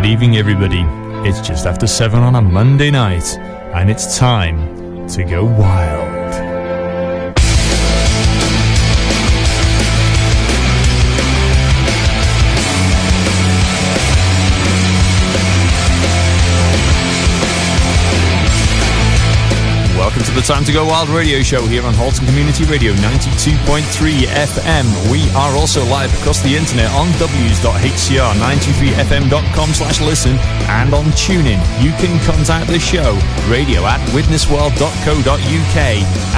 Good evening, everybody. It's just after 7 on a Monday night, and it's time to go wild. Welcome to the Time to Go Wild radio show here on Halton Community Radio 92.3 FM. We are also live across the internet on ws.hcr923fm.com/listen and on TuneIn. You can contact the show radio at widnesworld.co.uk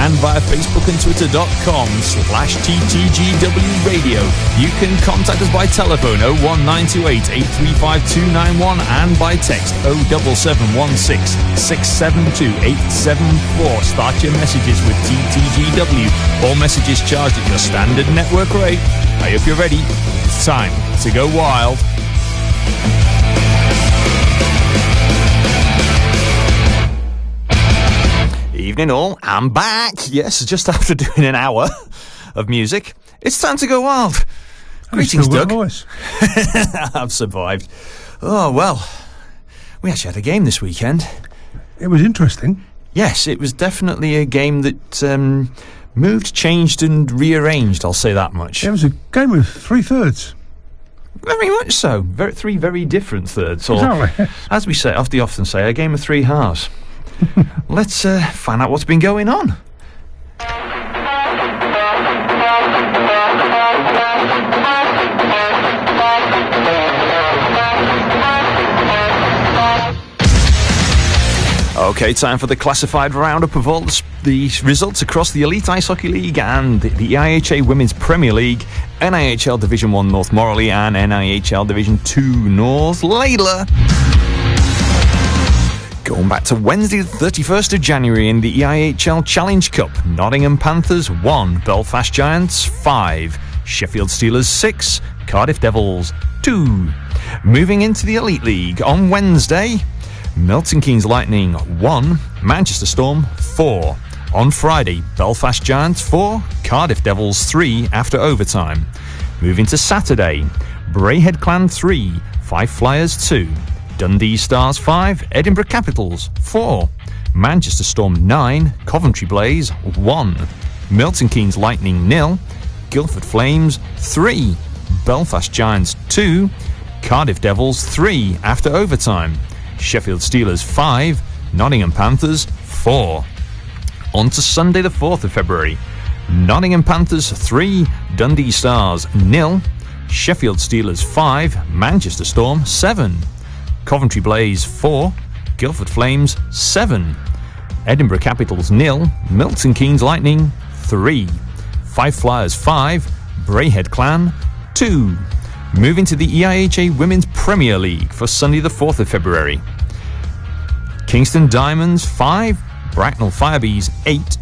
and via Facebook and Twitter.com/ttgw radio. You can contact us by telephone 01928 835 291 and by text 07716 672 874. Start your messages with TTGW. All messages charged at your standard network rate. I hope you're ready. It's time to go wild. Evening all, I'm back. Yes, just after doing an hour of music, it's time to go wild. Greetings, Doug. I've survived. Oh, well, we actually had a game this weekend. It was interesting. Yes, it was definitely a game that moved, changed and rearranged, I'll say that much. It was a game with three thirds. Very much so. Three very different thirds. Or, exactly. as we often say, a game of three halves. Let's find out what's been going on. Okay, time for the classified roundup of all the results across the Elite Ice Hockey League and the IHA Women's Premier League, NIHL Division 1 North Morley and NIHL Division 2 North Layla. Going back to Wednesday the 31st of January in the EIHL Challenge Cup, Nottingham Panthers 1, Belfast Giants 5, Sheffield Steelers 6, Cardiff Devils 2. Moving into the Elite League on Wednesday, Milton Keynes Lightning 1, Manchester Storm 4. On Friday, Belfast Giants 4, Cardiff Devils 3 after overtime. Moving to Saturday, Braehead Clan 3, Fife Flyers 2, Dundee Stars 5, Edinburgh Capitals 4, Manchester Storm 9, Coventry Blaze 1, Milton Keynes Lightning 0, Guildford Flames 3, Belfast Giants 2, Cardiff Devils 3 after overtime. Sheffield Steelers 5, Nottingham Panthers 4. On to Sunday the 4th of February. Nottingham Panthers 3, Dundee Stars 0, Sheffield Steelers 5, Manchester Storm 7, Coventry Blaze 4, Guildford Flames 7, Edinburgh Capitals 0, Milton Keynes Lightning 3, Fife Flyers 5, Braehead Clan 2. Moving to the EIHA Women's Premier League for Sunday the 4th of February. Kingston Diamonds 5, Bracknell Firebees 8,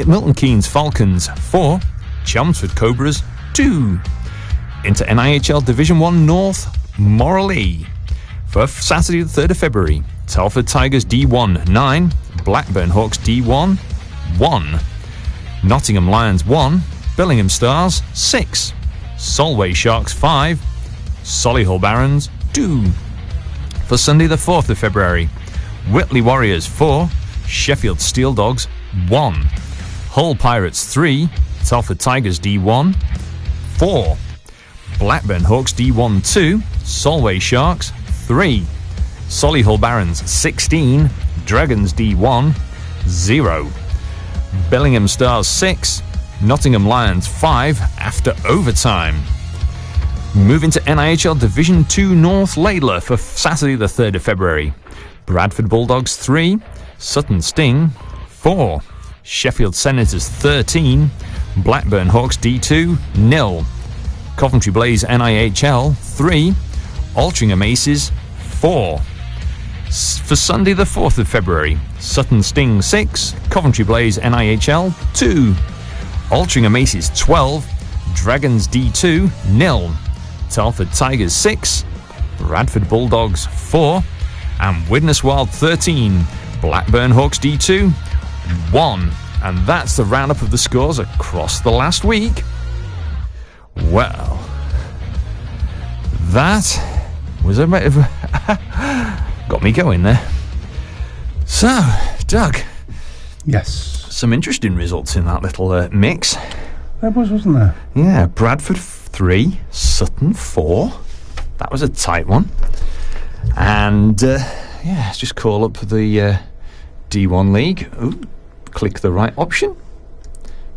Milton Keynes Falcons 4, Chelmsford Cobras 2. Into NIHL Division 1 North Morley. For Saturday the 3rd of February, Telford Tigers D1 9, Blackburn Hawks D1 1, Nottingham Lions 1, Billingham Stars 6, Solway Sharks 5, Solihull Barons 2. For Sunday the 4th of February, Whitley Warriors 4, Sheffield Steel Dogs 1, Hull Pirates 3, Telford Tigers D1 4, Blackburn Hawks D1 2, Solway Sharks 3, Solihull Barons 16, Dragons D1 0, Billingham Stars 6, Nottingham Lions 5 after overtime. Moving to NIHL Division 2 North Layla for Saturday the 3rd of February. Bradford Bulldogs 3, Sutton Sting 4, Sheffield Senators 13, Blackburn Hawks D2 0, Coventry Blaze NIHL 3, Altrincham Aces 4. For Sunday the 4th of February, Sutton Sting 6, Coventry Blaze NIHL 2, Altrincham Aces 12, Dragons D2 0, Telford Tigers 6, Bradford Bulldogs 4, and Widnes Wild 13, Blackburn Hawks D2 1. And that's the roundup of the scores across the last week. Well, that was a Got me going there. So, Doug. Yes. Some interesting results in that little mix. There wasn't there? Yeah, Bradford 3, Sutton 4. That was a tight one. And, let's just call up the D1 League. Ooh, click the right option,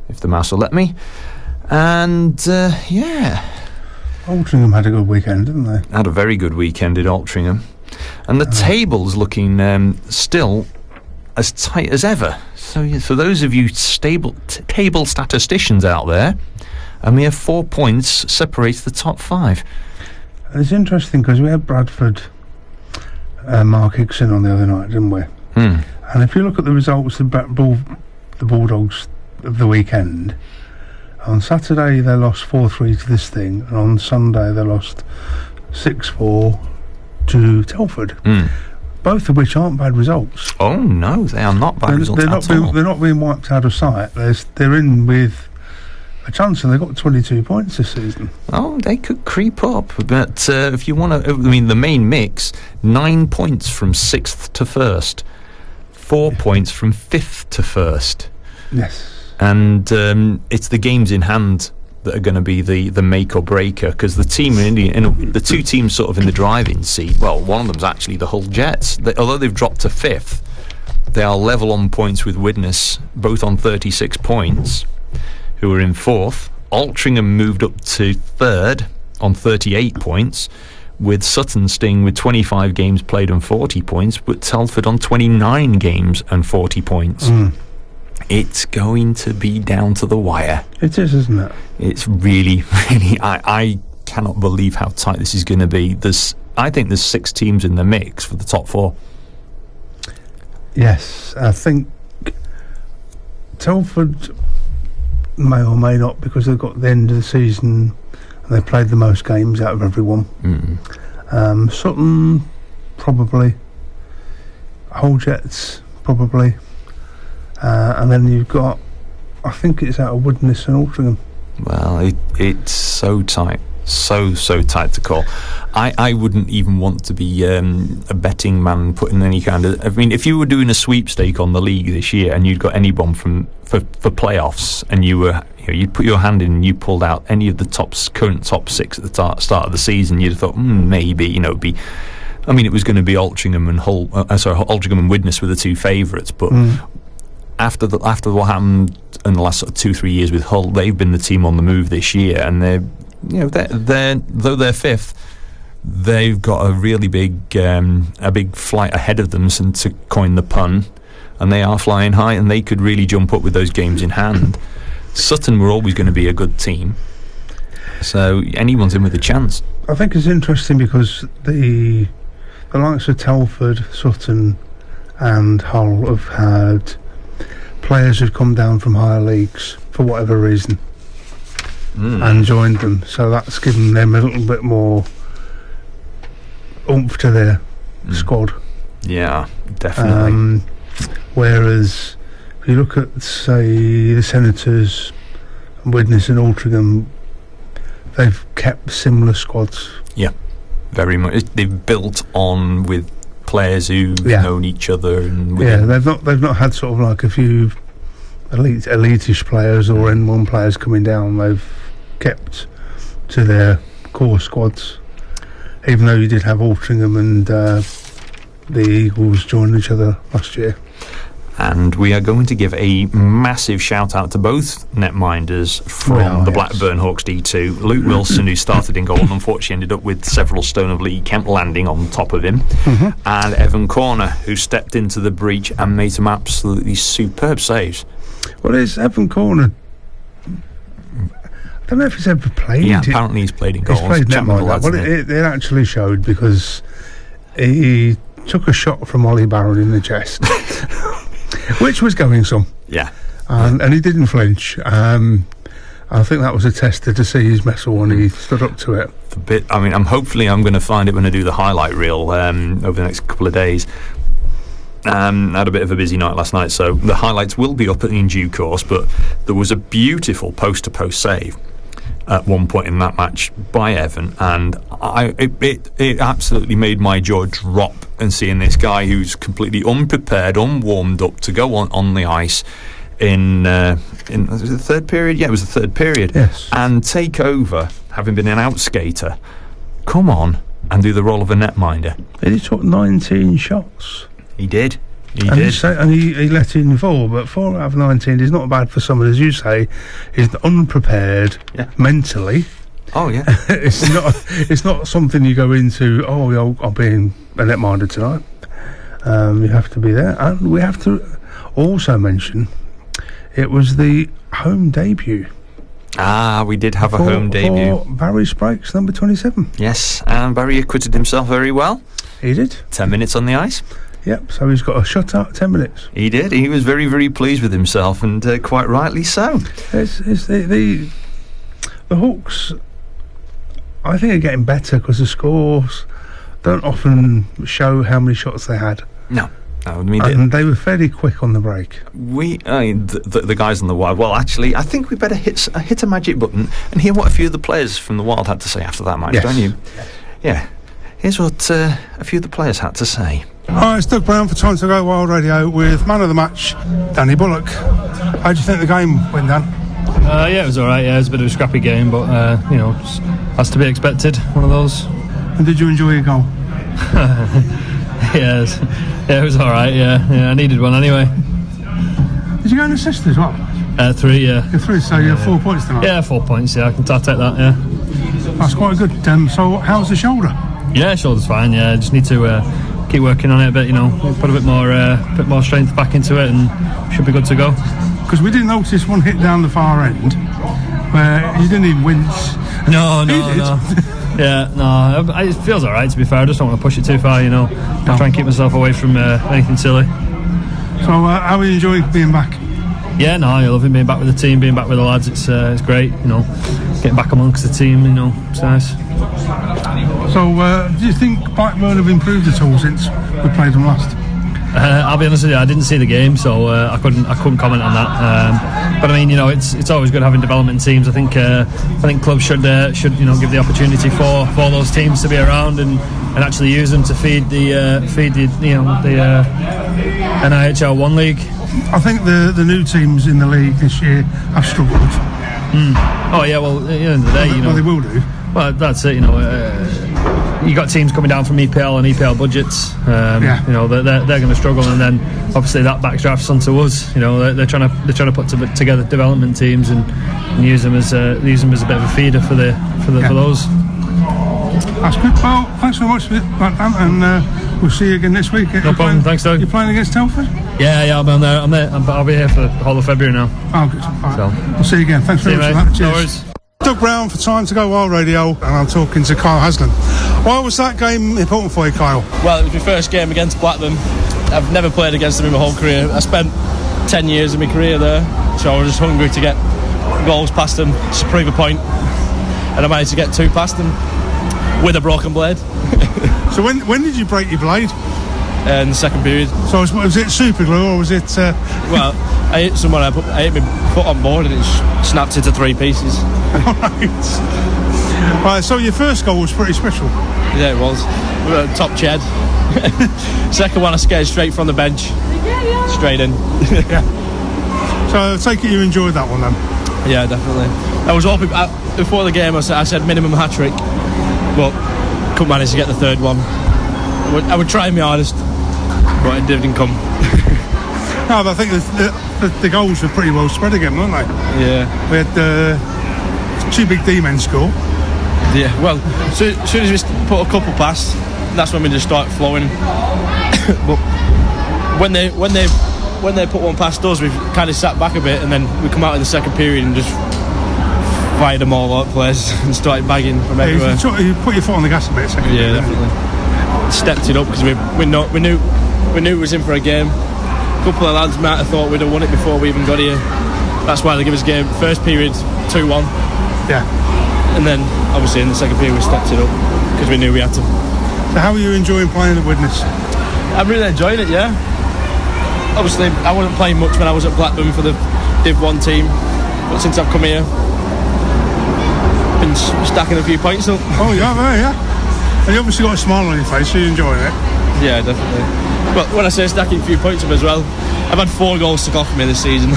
if the mouse will let me. And, Altrincham had a good weekend, didn't they? Had a very good weekend at Altrincham. And the table's looking still as tight as ever. So for those of you table statisticians out there, a mere 4 points separates the top 5. It's interesting because we had Bradford, Mark Hickson on the other night, didn't we? And if you look at the results of the Bulldogs of the weekend, on Saturday they lost 4-3 to this thing, and on Sunday they lost 6-4 to Telford. Both of which aren't bad results. Oh no, they are not bad results at all. They're not being wiped out of sight. They're in with a chance, and they've got 22 points this season. Oh, they could creep up, but if you want to, the main mix, 9 points from 6th to 1st, 4 points from 5th to 1st. Yes. And it's the games in hand that are going to be the make or breaker, because the team the two teams sort of in the driving seat, well, one of them's actually the Hull Jets. Although they've dropped to 5th, they are level on points with Widnes, both on 36 points, who are in 4th. Altrincham moved up to 3rd on 38 points, with Sutton Sting with 25 games played and 40 points, but Telford on 29 games and 40 points. It's going to be down to the wire. It is, isn't it? It's really, really... I cannot believe how tight this is going to be. I think there's 6 teams in the mix for the top 4. Yes, I think Telford may or may not, because they've got the end of the season and they played the most games out of everyone. Sutton, probably. Hull Jets, probably. And then you've got, I think it's out of Widnes and Altrincham. Well, it's so tight. So tight to call. I wouldn't even want to be a betting man putting any kind of... I mean, if you were doing a sweepstake on the league this year and you'd got any bomb for playoffs, and you'd put your hand in and you pulled out any of the current top 6 at the start of the season, you'd have thought, maybe, it'd be... I mean, it was going to be Altrincham and Altrincham and Widnes were the 2 favourites, but... After what happened in the last sort of 2-3 years with Hull, they've been the team on the move this year, and they're though they're 5th, they've got a really big flight ahead of them, and to coin the pun, and they are flying high, and they could really jump up with those games in hand. Sutton were always going to be a good team, so anyone's in with a chance. I think it's interesting because the likes of Telford, Sutton and Hull have had players who've come down from higher leagues for whatever reason and joined them, so that's given them a little bit more oomph to their squad. Yeah, definitely. Whereas if you look at, say, the Senators, Widnes and Altrincham, they've kept similar squads. Yeah, very much. They've built on with players who've known each other, and they've not had sort of like a few elitish players or N1 players coming down. They've kept to their core squads, even though you did have Altrincham and the Eagles join each other last year. And we are going to give a massive shout out to both netminders from the Blackburn Hawks D2. Luke Wilson, who started in goal and unfortunately ended up with several Stone of Lee Kemp landing on top of him, and Evan Corner, who stepped into the breach and made some absolutely superb saves. Well, it's Evan Corner. I don't know if he's ever played. Yeah, apparently he's played in goals. He's played netminder. Well, it actually showed, because he took a shot from Ollie Barron in the chest. Which was going some. Yeah. And he didn't flinch. I think that was a tester to see his mettle, and he stood up to it. I'm going to find it when I do the highlight reel over the next couple of days. I had a bit of a busy night last night, so the highlights will be up in due course, but there was a beautiful post-to-post save at one point in that match by Evan, and it absolutely made my jaw drop. And seeing this guy who's completely unprepared, unwarmed up to go on the ice in was it the third period? Yeah, it was the third period. Yes. And take over, having been an outskater, come on and do the role of a netminder. He took 19 shots. He did. He let in 4, but 4 out of 19 is not bad for someone, as you say, is unprepared mentally. Oh yeah. It's not something you go into. Oh, I'll be in a netminder tonight. You have to be there, and we have to also mention it was the home debut. We did have a home debut. For Barry Sprake's number 27. Yes, and Barry acquitted himself very well. He did. 10 minutes on the ice. Yep, so he's got a shutout, 10 minutes. He did. He was very, very pleased with himself, and quite rightly so. It's the Hawks, I think, are getting better because the scores don't often show how many shots they had. No. I mean, and they were fairly quick on the break. The guys on the Wild. Well, actually, I think we better hit a magic button and hear what a few of the players from the Wild had to say after that match, don't you? Yeah. Here's what a few of the players had to say. Hi, it's Doug Brown for Time to Go Wild Radio with man of the match, Danny Bullock. How do you think the game went, Dan? Yeah, it was all right. Yeah, it was a bit of a scrappy game, but just has to be expected. One of those. And did you enjoy your goal? Yes. Yeah, it was all right. Yeah, I needed one anyway. Did you get an assist as well? 3. Yeah. You're 3, so you have 4 points tonight. Yeah, 4 points. Yeah, I'll take that. Yeah. That's quite good. So, how's the shoulder? Yeah, shoulder's fine. Yeah, I just need to keep working on it a bit. Put a bit more strength back into it, and should be good to go. Because we did notice one hit down the far end where you didn't even wince. No. Yeah, no, it feels alright, to be fair. I just don't want to push it too far, I try and keep myself away from anything silly. So how are you enjoying being back? Yeah, no, I love it, being back with the team, being back with the lads. It's great, getting back amongst the team, it's nice. So do you think Blackburn have improved at all since we played them last? I'll be honest with you, I didn't see the game, so I couldn't comment on that. But I mean, it's always good having development teams. I think clubs should give the opportunity for those teams to be around and actually use them to feed the NIHL 1 league. I think the new teams in the league this year have struggled. Oh yeah, well at the end of the day, well, they will do. Well, that's it. You got teams coming down from EPL and EPL budgets. They're going to struggle, and then obviously that backdrafts onto us. They're trying to put together development teams and use them as a bit of a feeder for those. That's good. Well, thanks very much for that, Dan, and we'll see you again next week. No problem. Thanks, Doug. You're playing against Telford? Yeah, I'm there. I'll be here for the whole of February now. Oh, good. All right. We'll see you again. Thanks very much for that. Cheers. No worries. Doug Brown for Time to Go Wild Radio, and I'm talking to Kyle Haslam. Why was that game important for you, Kyle? Well, it was my first game against Blackburn. I've never played against them in my whole career. I spent 10 years of my career there, so I was just hungry to get goals past them, just to prove a point, and I managed to get 2 past them with a broken blade. So when did you break your blade? In the second period. So was it super glue or was it... Well, I hit someone, I hit my foot on board and it snapped into 3 pieces. Right, so your first goal was pretty special. Yeah, it was. Top Ched. Second one I skated straight from the bench. Straight in. Yeah. So I take it you enjoyed that one then? Yeah, definitely. I was hoping, before the game I said minimum hat-trick, but couldn't manage to get the third one. I would try my hardest, but it didn't come. No, but I think the goals were pretty well spread again, weren't they? Yeah. We had 2 big D-men score. Yeah, well, as soon as we put a couple past, that's when we just start flowing. But when they put one past us, we've kind of sat back a bit, and then we come out in the second period and just fired them all out of place and started bagging from everywhere. You put your foot on the gas a bit, second period. Yeah, definitely. Stepped it up because we knew it was in for a game. A couple of lads might have thought we'd have won it before we even got here. That's why they give us a game. First period 2-1. Yeah. And then obviously in the second period we stepped it up because we knew we had to. So how are you enjoying playing at Widnes? I'm really enjoying it, yeah. Obviously I wasn't playing much when I was at Blackburn for the Div 1 team, but since I've come here been stacking a few points up. Oh, yeah. And you obviously got a smile on your face, so you're enjoying it. Yeah, definitely. But when I say stacking a few points up as well, I've had 4 goals took off me this season.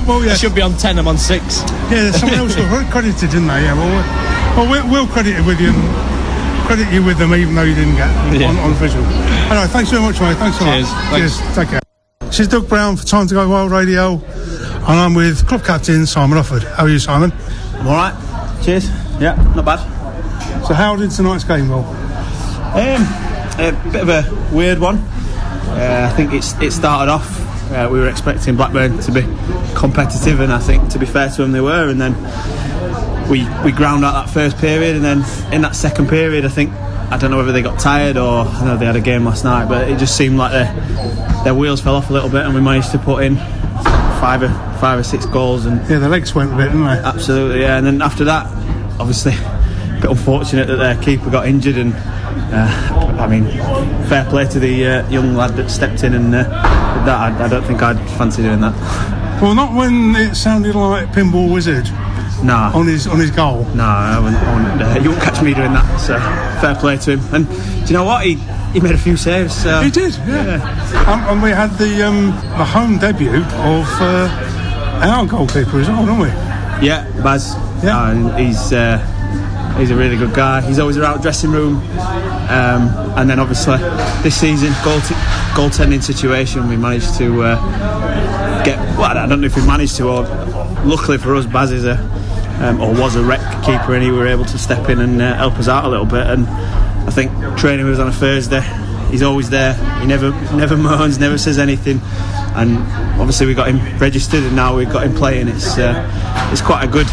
Well, yeah. I should be on 10, I'm on 6. Yeah, someone else was credited, didn't they? Yeah, we'll credit it with you. Credit you with them, even though you didn't get on official. Anyway, thanks very much, mate. Thanks a lot. Cheers. Take care. This is Doug Brown for Time to Go Wild Radio, and I'm with club captain Simon Offord. How are you, Simon? I'm all right. Cheers. Yeah, not bad. So, how did tonight's game go? A bit of a weird one. I think it started off. We were expecting Blackburn to be competitive, and I think, to be fair to them, they were. And then we ground out that first period, and then in that second period, I don't know whether they got tired or I know they had a game last night, but it just seemed like their wheels fell off a little bit, and we managed to put in five or six goals. And yeah, the legs went a bit, didn't they? Absolutely, yeah. And then after that, obviously, a bit unfortunate that their keeper got injured, and fair play to the young lad that stepped in and did that. I don't think I'd fancy doing that. Well, not when it sounded like Pinball Wizard. Nah. On his goal. No, I wouldn't. You won't catch me doing that. So fair play to him. And do you know what? He made a few saves. So. He did. Yeah. And we had the home debut of our goalkeeper as well, didn't we? Yeah, Baz. Yeah. He's a really good guy. He's always around the dressing room. And then obviously this season, goaltending situation, we managed to get. Well, I don't know if we managed to, or luckily for us, Baz is was a rec keeper, and he were able to step in and help us out a little bit. And I think training with us on a Thursday, he's always there. He never moans, never says anything. And obviously we got him registered, and now we've got him playing. It's quite a good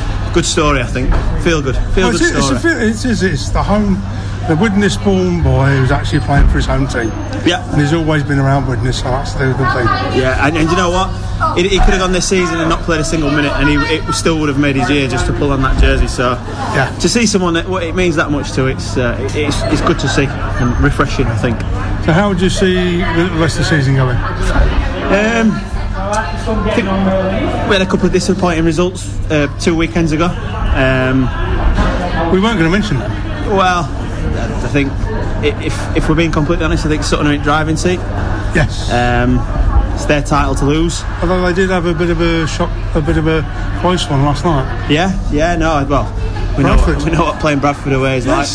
story, I think. Feel good story. It's the home. The Widnes born boy who's actually playing for his home team. Yeah. And he's always been around Widnes, so that's the good thing. Yeah, and you know what? He could have gone this season and not played a single minute, and it still would have made his year just to pull on that jersey. So yeah, to see someone that it means that much to, it's good to see and refreshing, I think. So how would you see the rest of the season going? I think we had a couple of disappointing results 2 weekends ago. We weren't going to mention that. Well, I think if we're being completely honest, I think Sutton are in driving seat. Yes. It's their title to lose. Although they did have a bit of a shock, a bit of a close one last night. Yeah, no, well, we know what playing Bradford away is like.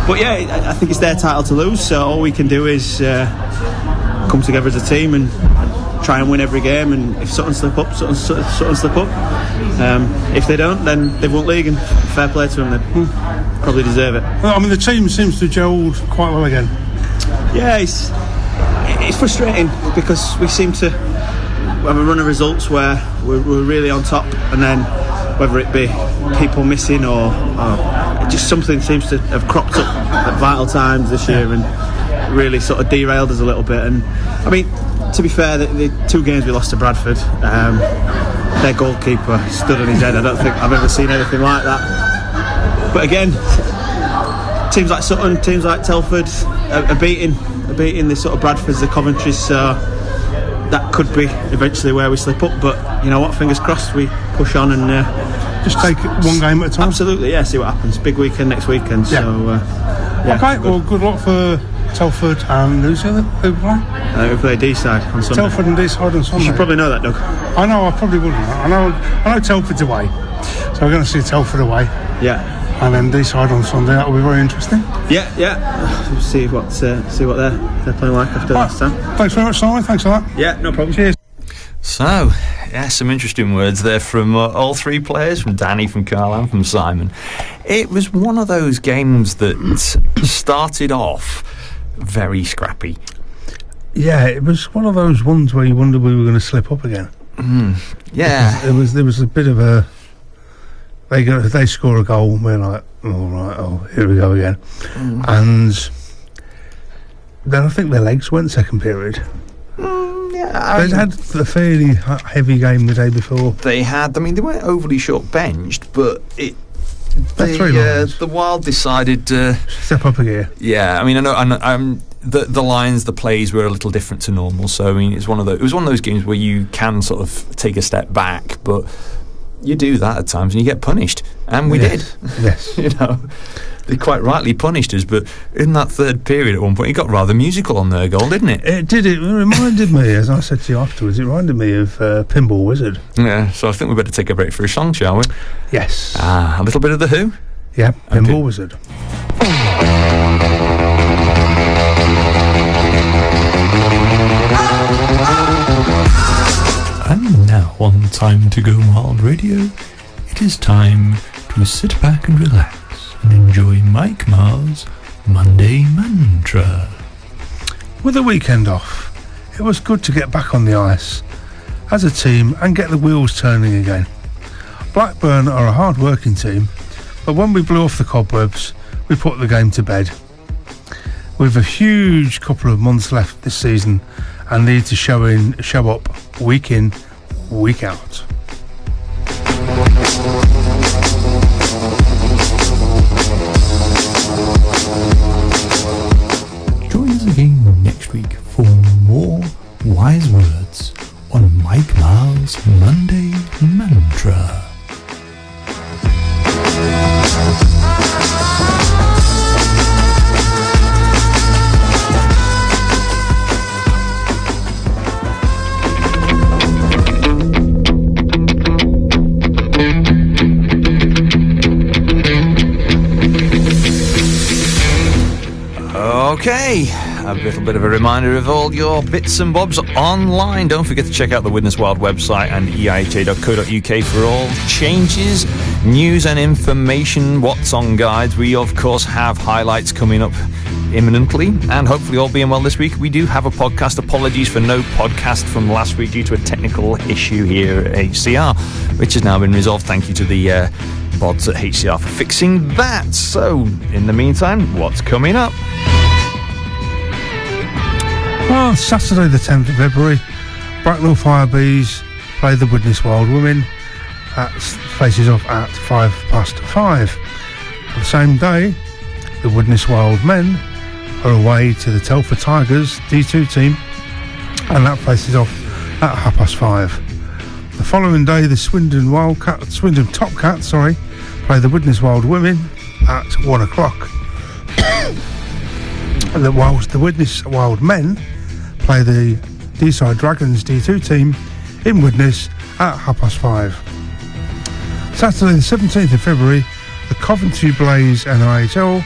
But yeah, I think it's their title to lose, so all we can do is come together as a team and try and win every game. And if Sutton slip up, Sutton slip up. If they don't, then they've won league, and fair play to them. They probably deserve it. Well, I mean, the team seems to have gelled quite well again. Yeah, it's frustrating because we seem to have a run of results where we're really on top, and then whether it be people missing or just something seems to have cropped up at vital times this year and really sort of derailed us a little bit. And I mean, to be fair, the 2 games we lost to Bradford, their goalkeeper stood on his head. I don't think I've ever seen anything like that. But again, teams like Sutton, teams like Telford are beating the sort of Bradfords, the Coventries, so that could be eventually where we slip up. But you know what, fingers crossed, we push on and just take it one game at a time. Absolutely, yeah, see what happens. Big weekend next weekend. Yeah. So okay, well, good luck for Telford and who's the other who play? We play D-side on Sunday. Telford and D-side on Sunday. You should probably know that, Doug. I know, I probably wouldn't. I know Telford's away, so we're going to see Telford away. Yeah. And then D-side on Sunday. That will be very interesting. Yeah. We'll see what they're playing like after last time. Thanks very much, Simon. Thanks for that. Yeah, no problem. Cheers. So, yeah, some interesting words there from all 3 players, from Danny, from Carl and from Simon. It was one of those games that started off very scrappy. Yeah, it was one of those ones where you wondered we were going to slip up again. Yeah. There was a bit of a... They score a goal, and we're like, here we go again. And then I think their legs went second period. They'd had a fairly heavy game the day before. They had. I mean, they weren't overly short benched, but the Wild decided to step up a gear. Yeah, I mean, I know. The lines, the plays were a little different to normal. So I mean, it was one of those games where you can sort of take a step back, but you do that at times and you get punished. And we did. Yes. You know, they quite rightly punished us, but in that third period at one point, it got rather musical on their goal, didn't it? It did. It reminded me, as I said to you afterwards, it reminded me of Pinball Wizard. Yeah, so I think we better take a break for a song, shall we? Yes. A little bit of The Who? Yeah, Pinball Wizard. And now on Time to Go Wild Radio, it is time to sit back and relax and enjoy Mike Marr's Monday Mantra. With the weekend off, it was good to get back on the ice as a team and get the wheels turning again. Blackburn are a hard-working team, but when we blew off the cobwebs, we put the game to bed. We've a huge couple of months left this season and need to show up week in, week out. Join us again next week for more wise words on Mike Marr's Monday Mantra. Okay, a little bit of a reminder of all your bits and bobs online. Don't forget to check out the Widnes Wild website and eiha.co.uk for all changes, news and information, what's on guides. We, of course, have highlights coming up imminently, and hopefully all being well this week. We do have a podcast. Apologies for no podcast from last week due to a technical issue here at HCR, which has now been resolved. Thank you to the bods at HCR for fixing that. So, in the meantime, what's coming up? Well, Saturday the 10th of February, Bracknell Firebees play the Widnes Wild Women. That faces off at 5:05. On the same day, the Widnes Wild Men are away to the Telford Tigers D2 team, and that faces off at 5:30. The following day, the Swindon Topcats play the Widnes Wild Women at 1 o'clock. Whilst the Widnes Wild Men play the Deeside Dragons D2 team in Widnes at 5:30. Saturday the 17th of February, the Coventry Blaze NIHL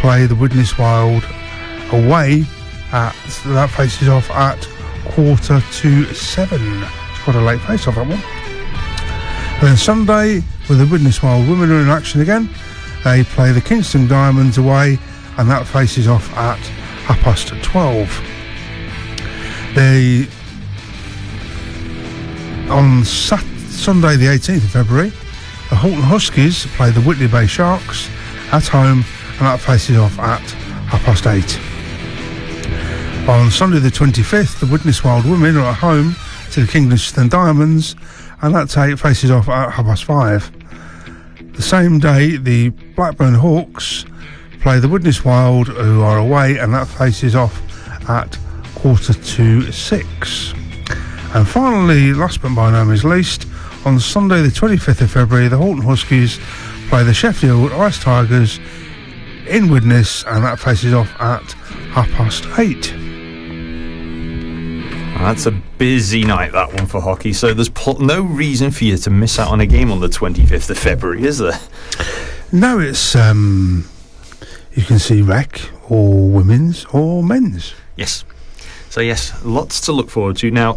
play the Widnes Wild away that faces off at 6:45. It's quite a late face off, that one. And then Sunday, with the Widnes Wild Women are in action again, they play the Kingston Diamonds away, and that faces off at 12:30. On Sunday the 18th of February, the Halton Huskies play the Whitley Bay Sharks at home, and that faces off at 8:30. On Sunday the 25th, the Widnes Wild Women are at home to the Kingston Diamonds, and that faces off at 5:30. The same day, the Blackburn Hawks play the Widnes Wild, who are away, and that faces off at 5:45. And finally, last but by no means least, on Sunday the 25th of February, the Halton Huskies play the Sheffield Ice Tigers in Widnes, and that faces off at 8:30. That's a busy night, that one, for hockey, so there's no reason for you to miss out on a game on the 25th of February, is there? No, it's you can see rec or women's or men's. Yes. So yes, lots to look forward to. Now,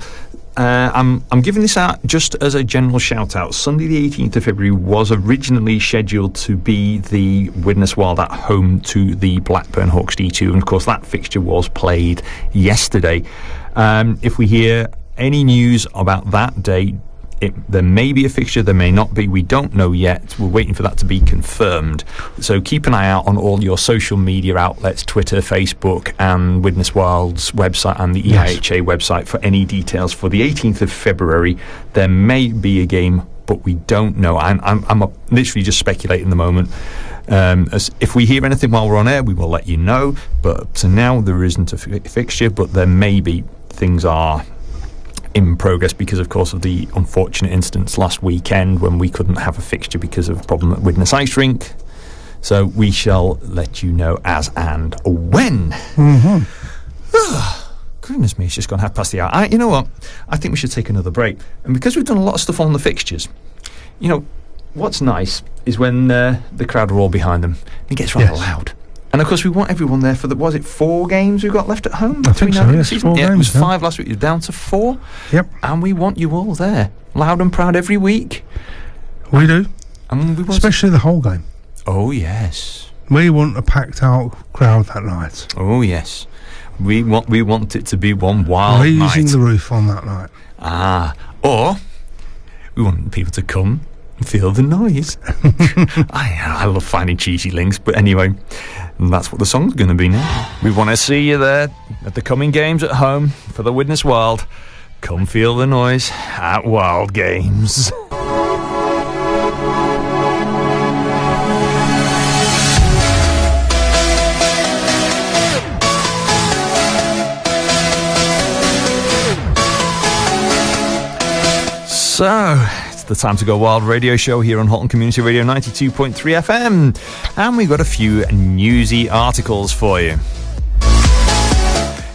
I'm giving this out just as a general shout out. Sunday the 18th of February was originally scheduled to be the Widnes Wild at home to the Blackburn Hawks D2, and of course that fixture was played yesterday. If we hear any news about that date, there may be a fixture, there may not be, we don't know yet. We're waiting for that to be confirmed. So keep an eye out on all your social media outlets, Twitter, Facebook, and Widnes Wild's website and the EIHA website for any details. For the 18th of February, there may be a game, but we don't know. I'm literally just speculating at the moment. As if we hear anything while we're on air, we will let you know. But to now, there isn't a fixture, but there may be. Things are in progress because, of course, of the unfortunate incidents last weekend when we couldn't have a fixture because of a problem at Widnes Ice Rink. So we shall let you know as and when. Goodness me, it's just gone 5:30. You know what? I think we should take another break. And because we've done a lot of stuff on the fixtures, you know, what's nice is when the crowd are all behind them. It gets rather loud. And of course, we want everyone there for was it 4 games we've got left at home? I think so, yes, 4 games. It was 5 last week, you're down to 4. Yep. And we want you all there, loud and proud every week. We do. And we want especially the whole game. Oh, yes. We want a packed out crowd that night. Oh, yes. We want it to be one wild raising night. Raising the roof on that night. Or we want people to come and feel the noise. I love finding cheesy links, but anyway, that's what the song's going to be now. We want to see you there at the coming games at home for the Widnes Wild. Come feel the noise at Wild Games. So, it's the Time to Go Wild radio show here on Halton Community Radio 92.3 FM. And we've got a few newsy articles for you.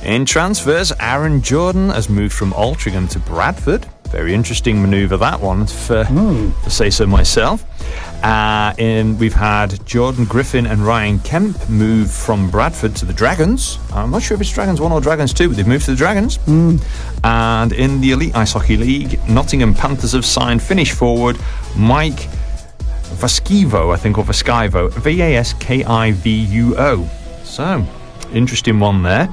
In transfers, Aaron Jordan has moved from Altrincham to Bradford. Very interesting manoeuvre, that one, to say so myself. We've had Jordan Griffin and Ryan Kemp move from Bradford to the Dragons. I'm not sure if it's Dragons 1 or Dragons 2, but they've moved to the Dragons. And in the Elite Ice Hockey League, Nottingham Panthers have signed Finnish forward Mike Vaskivo, I think, or Vaskivo, Vaskivuo. So, interesting one there.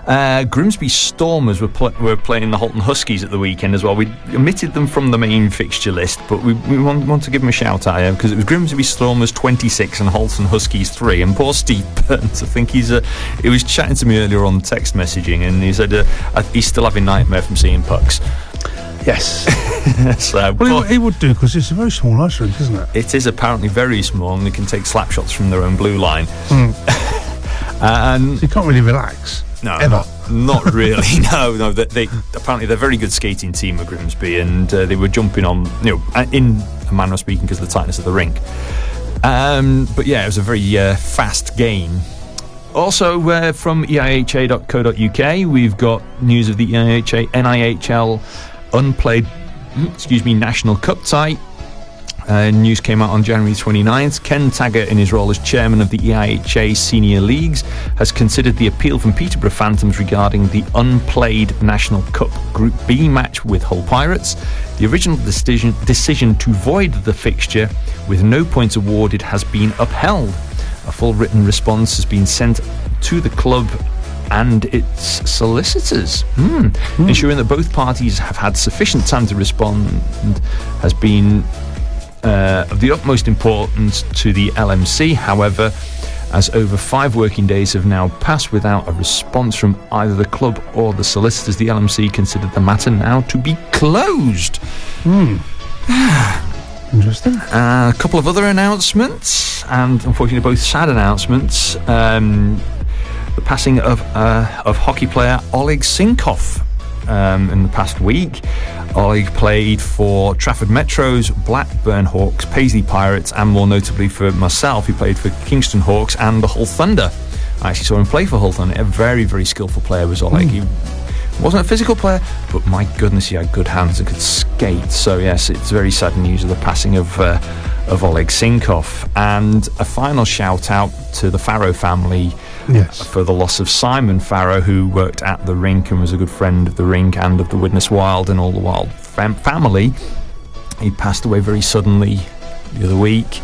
Grimsby Stormers were playing the Halton Huskies at the weekend as well. We omitted them from the main fixture list, but we want to give them a shout out because it was Grimsby Stormers 26 and Halton Huskies 3. And poor Steve Burns, I think he was chatting to me earlier on text messaging, and he said he's still having nightmare from seeing pucks. Yes. So, well, he would do, because it's a very small ice rink, isn't it? It is apparently very small, and they can take slap shots from their own blue line. And so you can't really relax. No, ever. Not really. No. They apparently they're a very good skating team at Grimsby, and they were jumping on, in a manner of speaking, because of the tightness of the rink. But yeah, it was a very fast game. Also, from eiha.co.uk, we've got news of the NIHL unplayed, National Cup tie. News came out on January 29th. Ken Taggart, in his role as chairman of the EIHA Senior Leagues, has considered the appeal from Peterborough Phantoms regarding the unplayed National Cup Group B match with Hull Pirates. The original decision to void the fixture with no points awarded has been upheld. A full written response has been sent to the club and its solicitors. Ensuring that both parties have had sufficient time to respond has been of the utmost importance to the LMC. However, as over 5 working days have now passed without a response from either the club or the solicitors, the LMC considered the matter now to be closed. Interesting. A couple of other announcements, and unfortunately both sad announcements. The passing of hockey player Oleg Sinkov in the past week. Oleg played for Trafford Metros, Blackburn Hawks, Paisley Pirates, and more notably for myself, he played for Kingston Hawks and the Hull Thunder. I actually saw him play for Hull Thunder. A very, very skillful player was Oleg. He wasn't a physical player, but my goodness, he had good hands and could skate. So yes, it's very sad news of the passing of Oleg Sinkov. And a final shout out to the Farrow family. Yes. For the loss of Simon Farrow, who worked at the rink and was a good friend of the rink and of the Widnes Wild and all the Wild family. He passed away very suddenly the other week,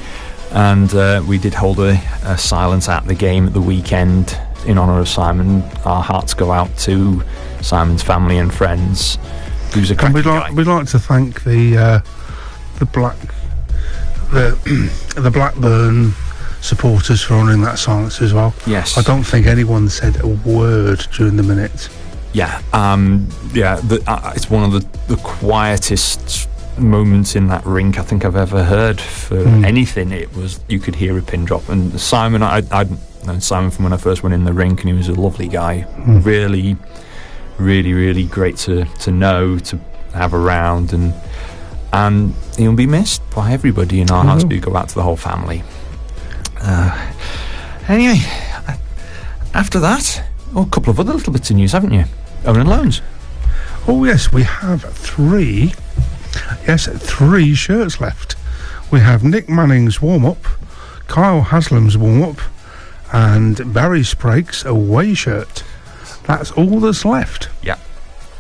and we did hold a silence at the game at the weekend in honour of Simon. Our hearts go out to Simon's family and friends. He was a cracking guy. We'd like to thank the Blackburn supporters for honouring that silence as well. Yes. I don't think anyone said a word during the minute. Yeah. It's one of the quietest moments in that rink I think I've ever heard for anything. It was, you could hear a pin drop. And Simon, I'd known Simon from when I first went in the rink, and he was a lovely guy. Really, really, really great to know, to have around, and he'll be missed by everybody, and our hearts do go out to the whole family. Anyway, after that, a couple of other little bits of news, haven't you? Own and loans. Oh yes, we have three shirts left. We have Nick Manning's warm-up, Kyle Haslam's warm-up, and Barry Sprague's away shirt. That's all that's left. Yeah.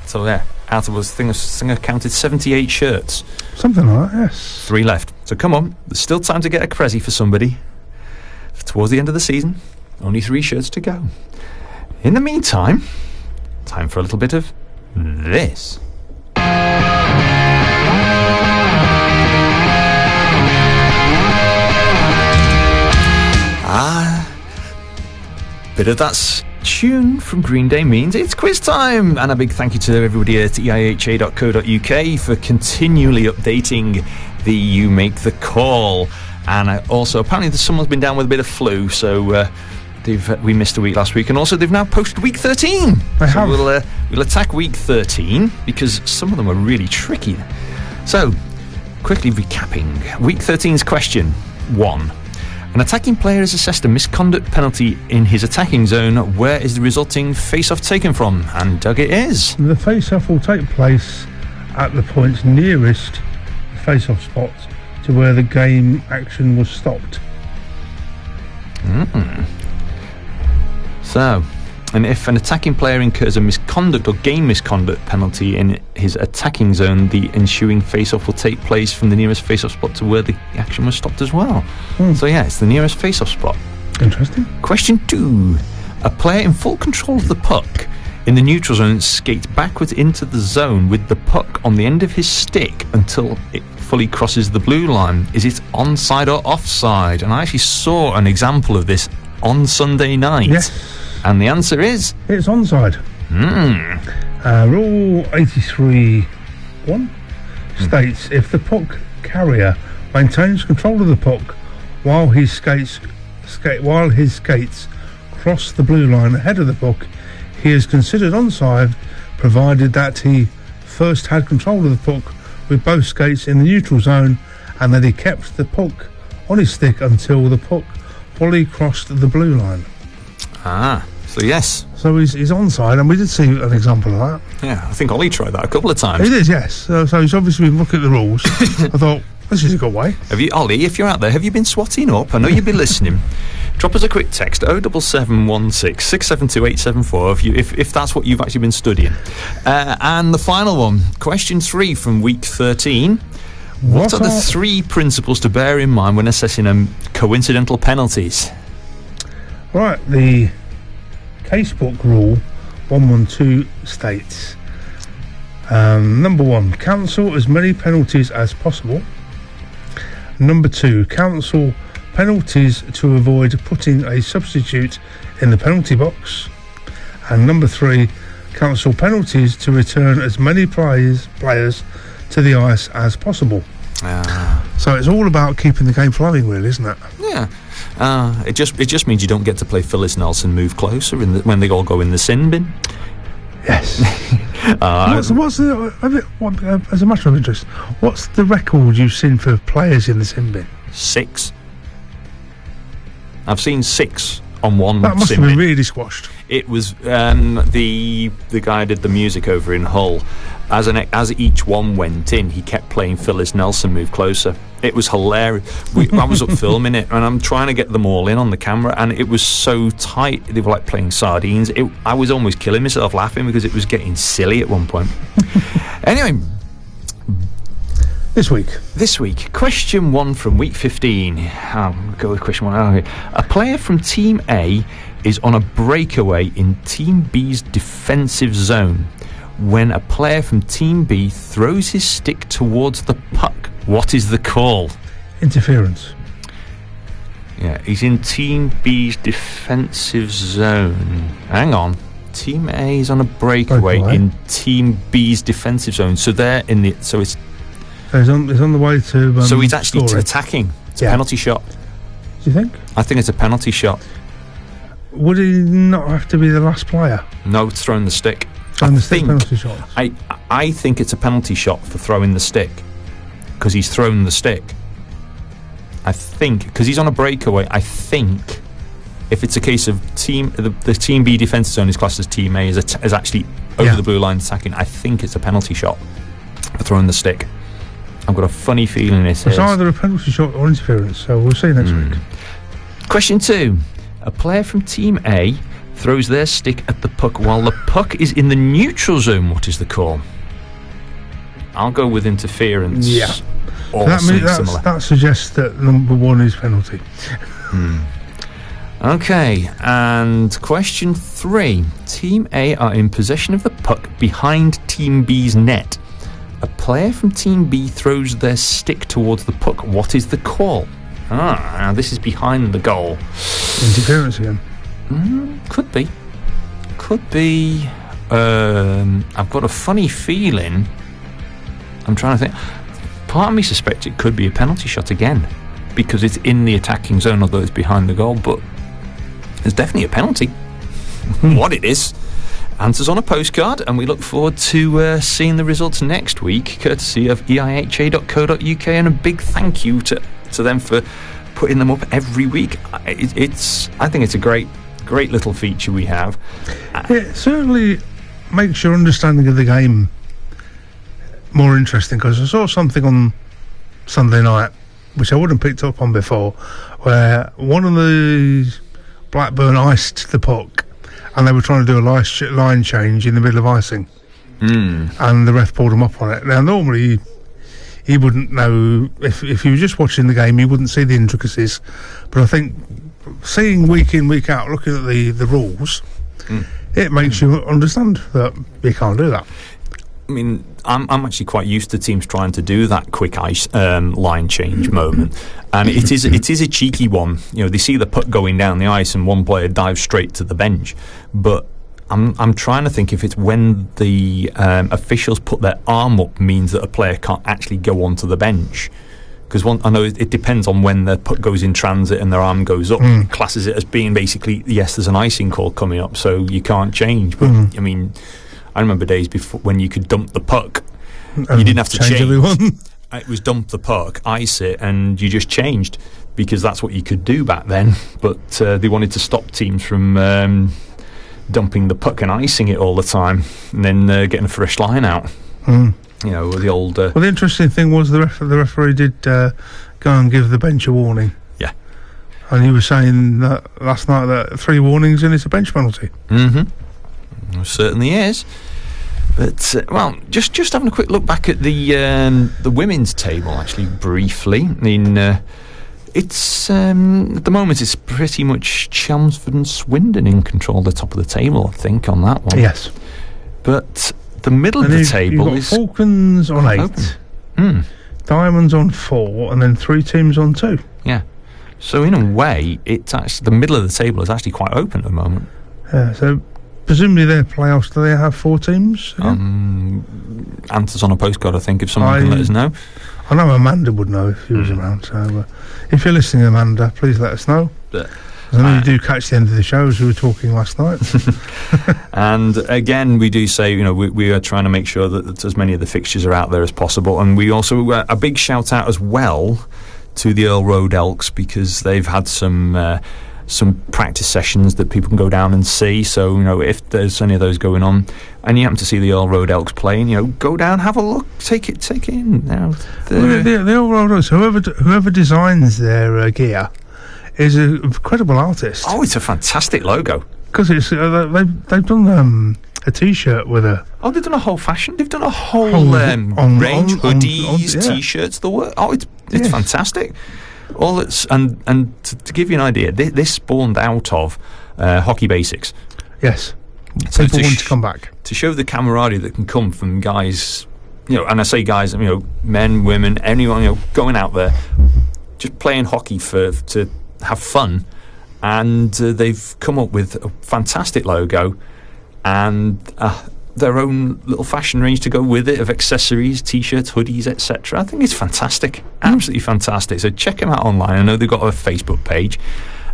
So there, out of us, I think I counted 78 shirts. Something like that, yes. 3 left. So come on, there's still time to get a Cressy for somebody. Towards the end of the season, only 3 shirts to go. In the meantime, time for a little bit of this. Bit of that tune from Green Day means it's quiz time, and a big thank you to everybody at eiha.co.uk for continually updating the You Make the Call. And also, apparently someone's been down with a bit of flu, so we missed a week last week, and also they've now posted week 13. We'll attack week 13 because some of them are really tricky. So, quickly recapping, week 13's question 1. An attacking player is assessed a misconduct penalty in his attacking zone. Where is the resulting face-off taken from? And Doug, it is. The face-off will take place at the point nearest the face-off spot to where the game action was stopped. So, and if an attacking player incurs a misconduct or game misconduct penalty in his attacking zone, the ensuing face-off will take place from the nearest face-off spot to where the action was stopped as well. So yeah, it's the nearest face-off spot. Interesting. Question 2. A player in full control of the puck in the neutral zone skates backwards into the zone with the puck on the end of his stick until it fully crosses the blue line. Is it onside or offside? And I actually saw an example of this on Sunday night. Yes. And the answer is... it's onside. Rule 83.1 states if the puck carrier maintains control of the puck while his skates cross the blue line ahead of the puck, he is considered onside, provided that he first had control of the puck with both skates in the neutral zone and that he kept the puck on his stick until the puck fully crossed the blue line. So yes. So he's onside, and we did see an example of that. Yeah, I think Ollie tried that a couple of times. He did, yes. So he's obviously been looking at the rules. I thought, this is a good way. Have you, Ollie, if you're out there, have you been swatting up? I know you've been listening. Drop us a quick text, 07716 672 874, if that's what you've actually been studying. And the final one, question 3 from week 13. What are the 3 principles to bear in mind when assessing coincidental penalties? Right, the Casebook Rule 112 states, number 1, cancel as many penalties as possible. Number 2, cancel penalties to avoid putting a substitute in the penalty box. And number 3, cancel penalties to return as many players to the ice as possible. So it's all about keeping the game flowing, really, isn't it? Yeah. It just means you don't get to play Phyllis Nelson move closer when they all go in the sin bin. Yes. As a matter of interest, what's the record you've seen for players in the sin bin? 6. I've seen 6 on one. That must have been really squashed. It was the guy did the music over in Hull. As each one went in, he kept playing Phyllis Nelson move closer. It was hilarious. I was up filming it, and I'm trying to get them all in on the camera, and it was so tight. They were like playing sardines. I was almost killing myself laughing because it was getting silly at one point. Anyway, this week, question 1 from week 15. I'll go with question 1. A player from Team A is on a breakaway in Team B's defensive zone when a player from Team B throws his stick towards the puck. What is the call? Interference. Yeah, he's in Team B's defensive zone. Hang on. Team A is on a breakaway in Team B's defensive zone. So they're in the... So it's... So he's on the way to... so he's actually attacking. It's a penalty shot. Do you think? I think it's a penalty shot. Would he not have to be the last player? No, it's throwing the stick. penalty shots. I think it's a penalty shot for throwing the stick, because he's thrown the stick. I think because he's on a breakaway. I think if it's a case of the team B defensive zone is classed as team A is actually over the blue line attacking. I think it's a penalty shot for throwing the stick. I've got a funny feeling it's either a penalty shot or interference. So we'll see next week. Question 2: a player from team A throws their stick at the puck while the puck is in the neutral zone. What is the call? I'll go with interference. Yeah. Or similar. That suggests that number 1 is penalty. Okay, and question 3. Team A are in possession of the puck behind Team B's net. A player from Team B throws their stick towards the puck. What is the call? Now this is behind the goal. Interference again. Could be. I've got a funny feeling. I'm trying to think. Part of me suspects it could be a penalty shot again, because it's in the attacking zone, although it's behind the goal. But there's definitely a penalty. What it is, answers on a postcard, and we look forward to seeing the results next week, courtesy of eiha.co.uk, and a big thank you to them for putting them up every week. I think it's a great little feature we have. It certainly makes your understanding of the game more interesting, because I saw something on Sunday night which I wouldn't have picked up on before, where one of the Blackburn iced the puck and they were trying to do a line change in the middle of icing, and the ref pulled them up on it. Now normally he wouldn't know, if you were just watching the game, he wouldn't see the intricacies, but I think seeing week in week out, looking at the rules, it makes you understand that you can't do that. I mean, I'm actually quite used to teams trying to do that quick ice line change moment, and it is a cheeky one. You know, they see the puck going down the ice and one player dives straight to the bench, but I'm trying to think if it's when the officials put their arm up means that a player can't actually go onto the bench. Because I know it depends on when the puck goes in transit and their arm goes up. Classes it as being basically, yes, there's an icing call coming up, so you can't change. But I mean, I remember days before when you could dump the puck. You didn't have to change. Everyone. It was dump the puck, ice it, and you just changed, because that's what you could do back then. But they wanted to stop teams from dumping the puck and icing it all the time, and then getting a fresh line out. You know, the old... Well, the interesting thing was the referee did go and give the bench a warning. Yeah. And he was saying that last night that 3 warnings and it's a bench penalty. It certainly is. But, well, just having a quick look back at the women's table, actually, briefly. I mean, it's... at the moment, it's pretty much Chelmsford and Swindon in control, the top of the table, I think, on that one. Yes. But... the middle of the table is Falcons on 8, Diamonds on 4, and then 3 teams on 2. Yeah, so in a way, it's actually the middle of the table is actually quite open at the moment. Yeah, so presumably their playoffs, do they have 4 teams? Answers on a postcard, I think, if someone can let us know. I know Amanda would know if she was around. So if you're listening, Amanda, please let us know. I know you do catch the end of the show, as we were talking last night. And again, we do say, you know, we are trying to make sure that as many of the fixtures are out there as possible. And we also, a big shout out as well to the Earl Road Elks, because they've had some practice sessions that people can go down and see. So, you know, if there's any of those going on and you happen to see the Earl Road Elks playing, you know, go down, have a look, take it in. Now, the Earl Road Elks, whoever designs their gear is an incredible artist. Oh, it's a fantastic logo. Because it's they've done a T-shirt with a... Oh, they've done a whole fashion. They've done a whole range, hoodies, T-shirts. The work. Oh, it's fantastic. All it's and to give you an idea, this spawned out of Hockey Basics. Yes, so people want to come back to show the camaraderie that can come from guys. You know, and I say guys, you know, men, women, anyone, you know, going out there, just playing hockey to have fun, and they've come up with a fantastic logo and their own little fashion range to go with it, of accessories, T-shirts, hoodies, etc. I think it's fantastic, absolutely fantastic. So check them out online. I know they've got a Facebook page,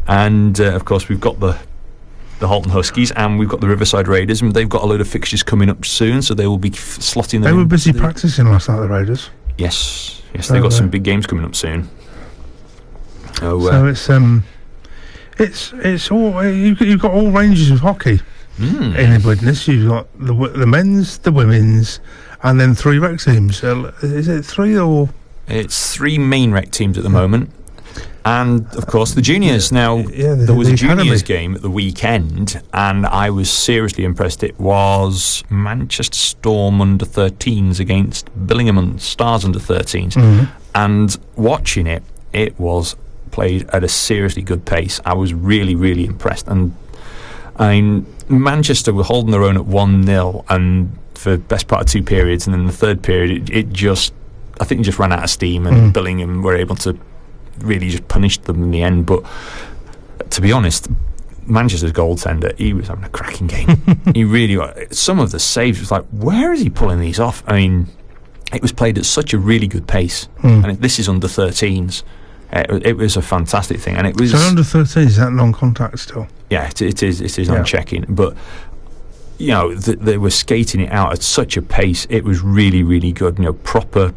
and of course we've got the the Halton Huskies, and we've got the Riverside Raiders, and they've got a load of fixtures coming up soon, so they will be slotting them. They were busy practicing last night, the Raiders. Yes, they've got some big games coming up soon. So it's all you've got all ranges of hockey in Widnes. You've got the men's, the women's, and then 3 rec teams. Is it 3 or? It's 3 main rec teams at the moment. And, of course, the juniors. Now, there was a juniors game at the weekend, and I was seriously impressed. It was Manchester Storm under-13s against Billingham Stars under-13s. And watching it, it was played at a seriously good pace. I was really, really impressed. And, Manchester were holding their own at 1-0 and for the best part of 2 periods, and then the third period, it just ran out of steam, and Billingham were able to really just punished them in the end. But to be honest, Manchester's goaltender, he was having a cracking game. He really was. Some of the saves was like, where is he pulling these off? I mean, it was played at such a really good pace, and this is under 13s. It was a fantastic thing, and it was. So under 13 is that non-contact still? Yeah, it is on checking, but. They were skating it out at such a pace. It was really, really good. Proper.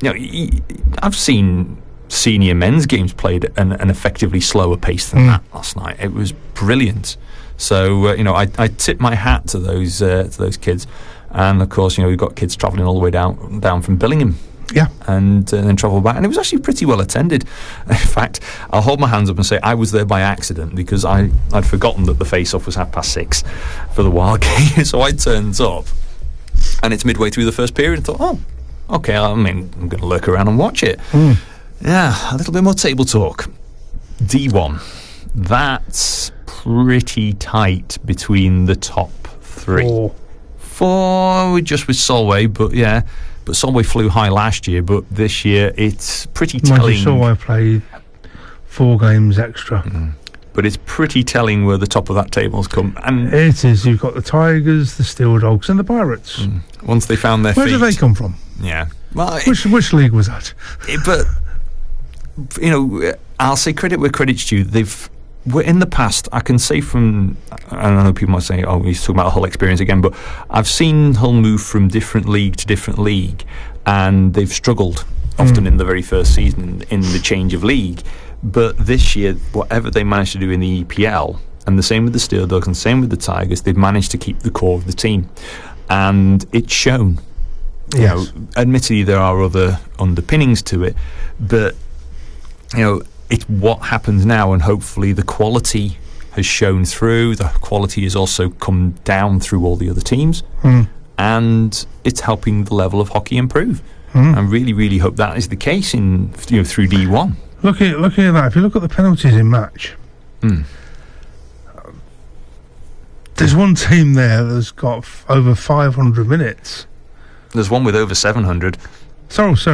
I've seen senior men's games played at an effectively slower pace than that last night. It was brilliant. So I tip my hat to those kids, and of course we've got kids travelling all the way down from Billingham. Yeah, and then travel back, and it was actually pretty well attended. In fact, I'll hold my hands up and say I was there by accident, because I'd forgotten that the face-off was 6:30 for the Wild game. So I turned up, and it's midway through the first period, and thought, oh, okay, I'm going to lurk around and watch it. Yeah, a little bit more table talk. D1, that's pretty tight between the top 3. 4 just with Solway, but yeah. But Solway flew high last year, but this year it's pretty telling. Solway played 4 games extra. But it's pretty telling where the top of that table's come. And it is. You've got the Tigers, the Steel Dogs, and the Pirates. Once they found their feet. Where did they come from? Yeah. Well, which league was that? But, I'll say credit where credit's due. In the past, I can say from, I don't know, people might say, oh, he's talking about Hull experience again, but I've seen Hull move from different league to different league, and they've struggled often in the very first season in the change of league. But this year, whatever they managed to do in the EPL, and the same with the Steel Dogs and the same with the Tigers, they've managed to keep the core of the team. And it's shown. Yes. Admittedly, there are other underpinnings to it, but, it's what happens now, and hopefully the quality has shown through. The quality has also come down through all the other teams, and it's helping the level of hockey improve. I really, really hope that is the case through D1. Looking at that, if you look at the penalties in match, there's one team there that's got over 500 minutes. There's one with over 700. Sorry, I missed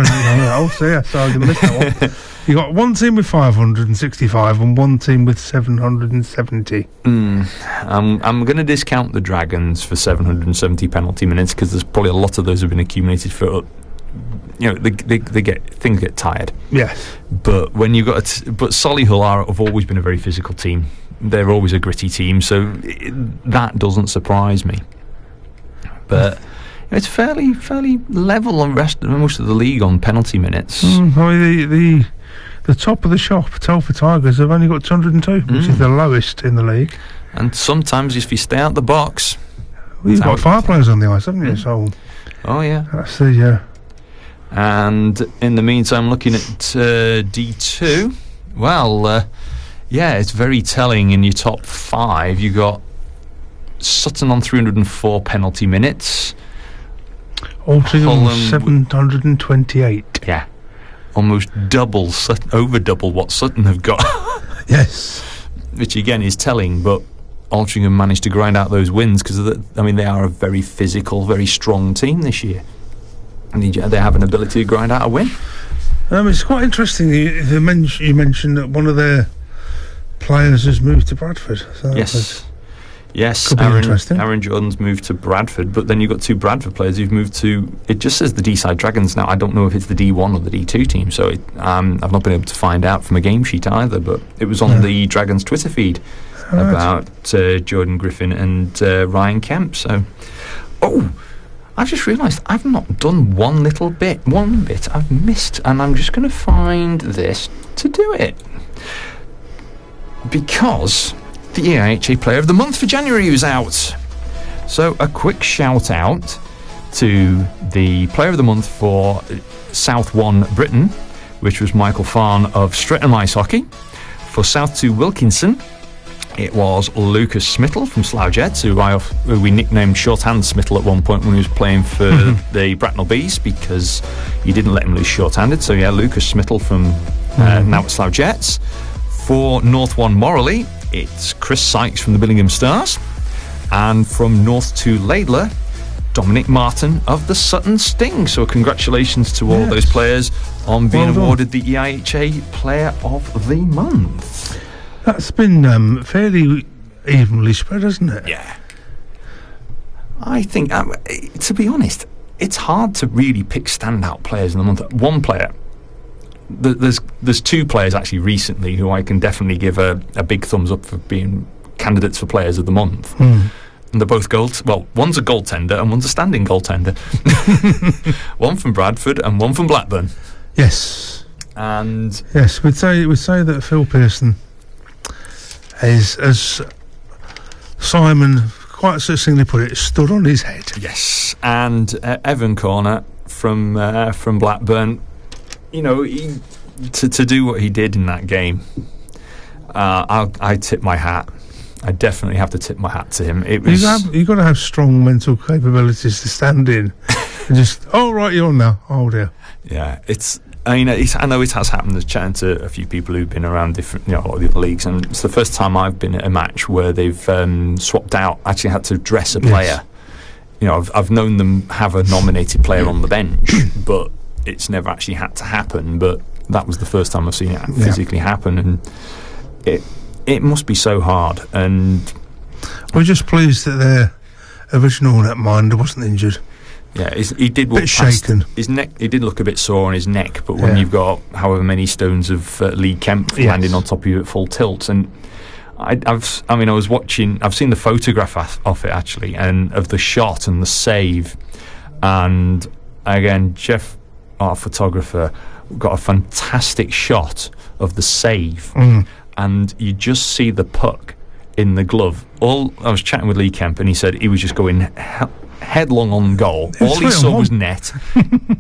that one. You got one team with 565 and one team with 770. I'm going to discount the Dragons for 770 penalty minutes, because there's probably a lot of those have been accumulated for. Things get tired. Yes, but when you got but Solihull have always been a very physical team. They're always a gritty team, so that doesn't surprise me. But. It's fairly level on most of the league on penalty minutes. The top of the shop, Telford Tigers, have only got 202, which is the lowest in the league. And sometimes if you stay out the box... Well, you've got 5 players on the ice, haven't you? So, oh, yeah. That's the... And in the meantime, looking at D2, well, it's very telling. In your top 5, you got Sutton on 304 penalty minutes... Altogether 728. Yeah, almost over double what Sutton have got. Yes, which again is telling. But Altrincham managed to grind out those wins because they are a very physical, very strong team this year, and they have an ability to grind out a win. It's quite interesting. You mentioned that one of their players has moved to Bradford. So Yes, Aaron Jordan's moved to Bradford, but then you've got 2 Bradford players who've moved to... It just says the D-side Dragons now. I don't know if it's the D1 or the D2 team, so I've not been able to find out from a game sheet either, but it was on the Dragons Twitter feed. about Jordan Griffin and Ryan Kemp. So, I've just realised I've not done one bit I've missed, and I'm just going to find this to do it. Because the EIHA Player of the Month for January was out. So a quick shout out to the Player of the Month for South 1 Britain, which was Michael Farn of Streatham Ice Hockey. For South 2 Wilkinson, it was Lucas Smittle from Slough Jets, who we nicknamed Shorthand Smittle at one point when he was playing for the Bracknell Bees, because you didn't let him lose short-handed. So yeah, Lucas Smittle from now at Slough Jets. For North 1 Morley, it's Chris Sykes from the Billingham Stars. And from North 2 Laidler, Dominic Martin of the Sutton Sting. So congratulations to all those players on being awarded the EIHA Player of the Month. That's been fairly evenly spread, hasn't it? Yeah. I think, to be honest, it's hard to really pick standout players in the month. One player, there's two players actually recently who I can definitely give a big thumbs up for being candidates for Players of the Month. And they're both one's a goaltender and one's a standing goaltender. One from Bradford and one from Blackburn. Yes. And yes, we'd say that Phil Pearson is, as Simon quite succinctly put it, stood on his head. Yes. And Evan Corner from Blackburn, you know, to do what he did in that game, I tip my hat. I definitely have to tip my hat to him. It was you've got to have strong mental capabilities to stand in and just, right, you're on now. Oh dear. Yeah, I know it has happened. There's chatting to a few people who've been around different, a lot of the other leagues, and it's the first time I've been at a match where they've swapped out. Actually, had to dress a player. Yes. I've known them have a nominated player on the bench, but it's never actually had to happen. But that was the first time I've seen it physically happen, and it must be so hard. And we're just pleased that their original netminder wasn't injured. Yeah, he did walk past shaken. His neck. He did look a bit sore on his neck, but when you've got however many stones of Lee Kemp landing on top of you at full tilt, and I was watching. I've seen the photograph of it actually, and of the shot and the save, and again, Jeff, our photographer, got a fantastic shot of the save, and you just see the puck in the glove. I was chatting with Lee Kemp, and he said he was just going headlong on goal. All he saw was net.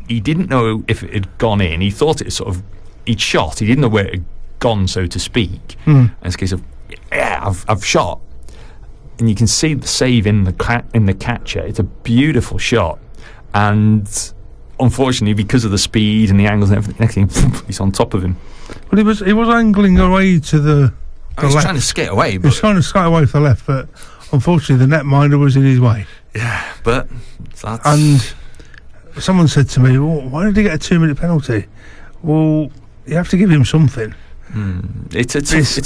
He didn't know if it had gone in. He thought it he'd shot. He didn't know where it had gone, so to speak. And it's a case of, I've shot. And you can see the save in the catcher. It's a beautiful shot. And unfortunately, because of the speed and the angles and everything, he's on top of him. Well, he was angling away to the he was left. Trying to skate away. He was trying to skate away to the left, but unfortunately the netminder was in his way. Yeah, but that's... And someone said to me, well, why did he get a 2-minute penalty? Well, you have to give him something. It's a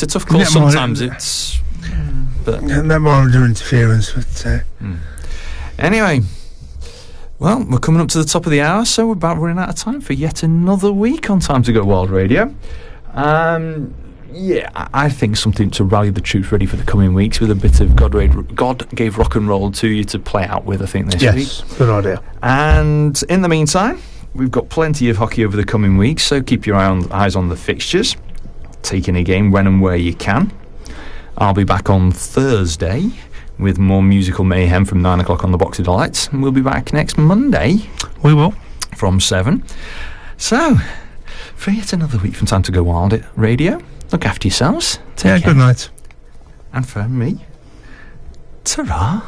tough call sometimes. But netminder interference. But, anyway, well, we're coming up to the top of the hour, so we're about running out of time for yet another week on Time to Go Wild Radio. I think something to rally the troops ready for the coming weeks with a bit of God gave rock and roll to you to play out with, I think, this week. Yes, good idea. And in the meantime, we've got plenty of hockey over the coming weeks, so keep your eyes on the fixtures, taking a game when and where you can. I'll be back on Thursday with more musical mayhem from 9 o'clock on the Box of Delights, and we'll be back next Monday. We will. From 7. So, for yet another week from Time to Go Wild at Radio, look after yourselves. Take care. Good night. And for me, ta-ra.